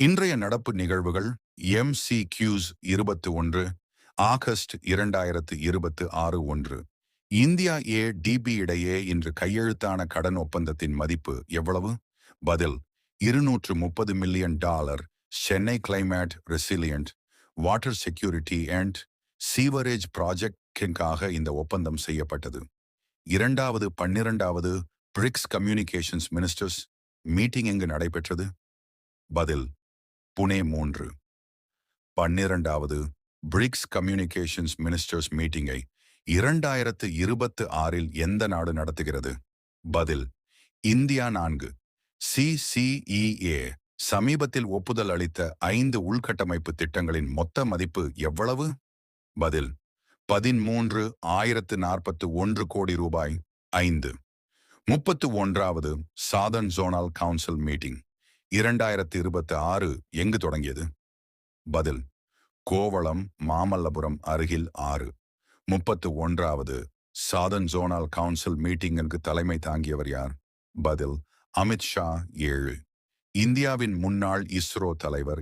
இன்றைய நடப்பு நிகழ்வுகள் MCQs 21 ஆகஸ்ட் 2026 1. இந்தியா டிபி இடையே இன்று கையெழுத்தான கடன் ஒப்பந்தத்தின் மதிப்பு எவ்வளவு? பதில் $230 million. Chennai climate resilient water security and sewerage ப்ராஜெக்டிற்காக இந்த ஒப்பந்தம் செய்யப்பட்டது. 12வது பிரிக்ஸ் கம்யூனிகேஷன்ஸ் மினிஸ்டர்ஸ் மீட்டிங் எங்கு நடைபெற்றது? பதில் புனே 3. 12வது பிரிக்ஸ் கம்யூனிகேஷன்ஸ் மினிஸ்டர்ஸ் மீட்டிங்கை 2026 எந்த நாடு நடத்துகிறது? பதில் இந்தியா 4. CCEA சமீபத்தில் ஒப்புதல் அளித்த 5 உள்கட்டமைப்பு திட்டங்களின் மொத்த மதிப்பு எவ்வளவு? பதில் 13,041 கோடி ரூபாய். 5. 31வது சாதர்ன் ஜோனல் கவுன்சில் மீட்டிங் 2026 எங்கு தொடங்கியது? பதில் கோவளம் மாமல்லபுரம் அருகில் 6. 31வது சாதர்ன் ஜோனல் கவுன்சில் மீட்டிங்கிற்கு தலைமை தாங்கியவர் யார்? பதில் அமித்ஷா 7. இந்தியாவின் முன்னாள் இஸ்ரோ தலைவர்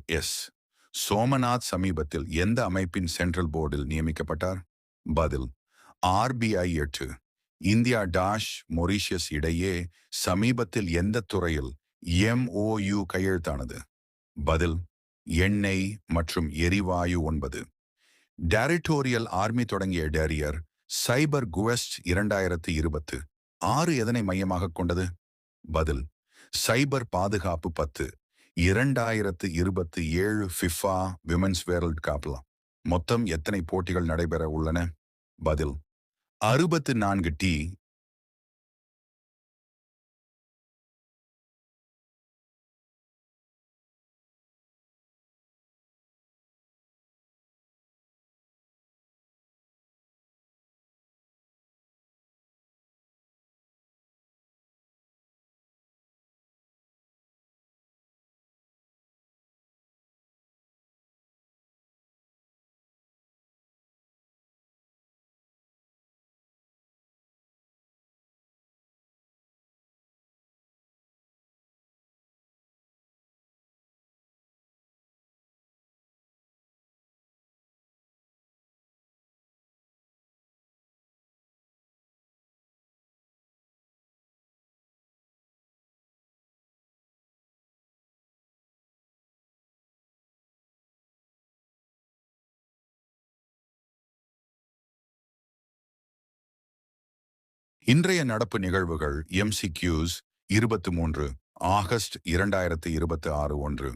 சோமநாத் சமீபத்தில் எந்த அமைப்பின் சென்ட்ரல் போர்டில் நியமிக்கப்பட்டார்? பதில் RBI 8. இந்தியா மொரீஷியஸ் இடையே சமீபத்தில் எந்த துறையில் MOU கையெழுத்தானது? பதில் எண்ணெய் மற்றும் எரிவாயு 9. டேரிட்டோரியல் ஆர்மி தொடங்கிய டேரியர் சைபர் குவெஸ்ட் 2026 எதனை மையமாக கொண்டது? பதில் சைபர் பாதுகாப்பு 10. 2027 ஃபிஃபா விமென்ஸ் வேர்ல்ட் கப்ல மொத்தம் எத்தனை போட்டிகள் நடைபெற உள்ளன? பதில் 64 இன்றைய நடப்பு நிகழ்வுகள் MCQs 23 ஆகஸ்ட் 2026 1.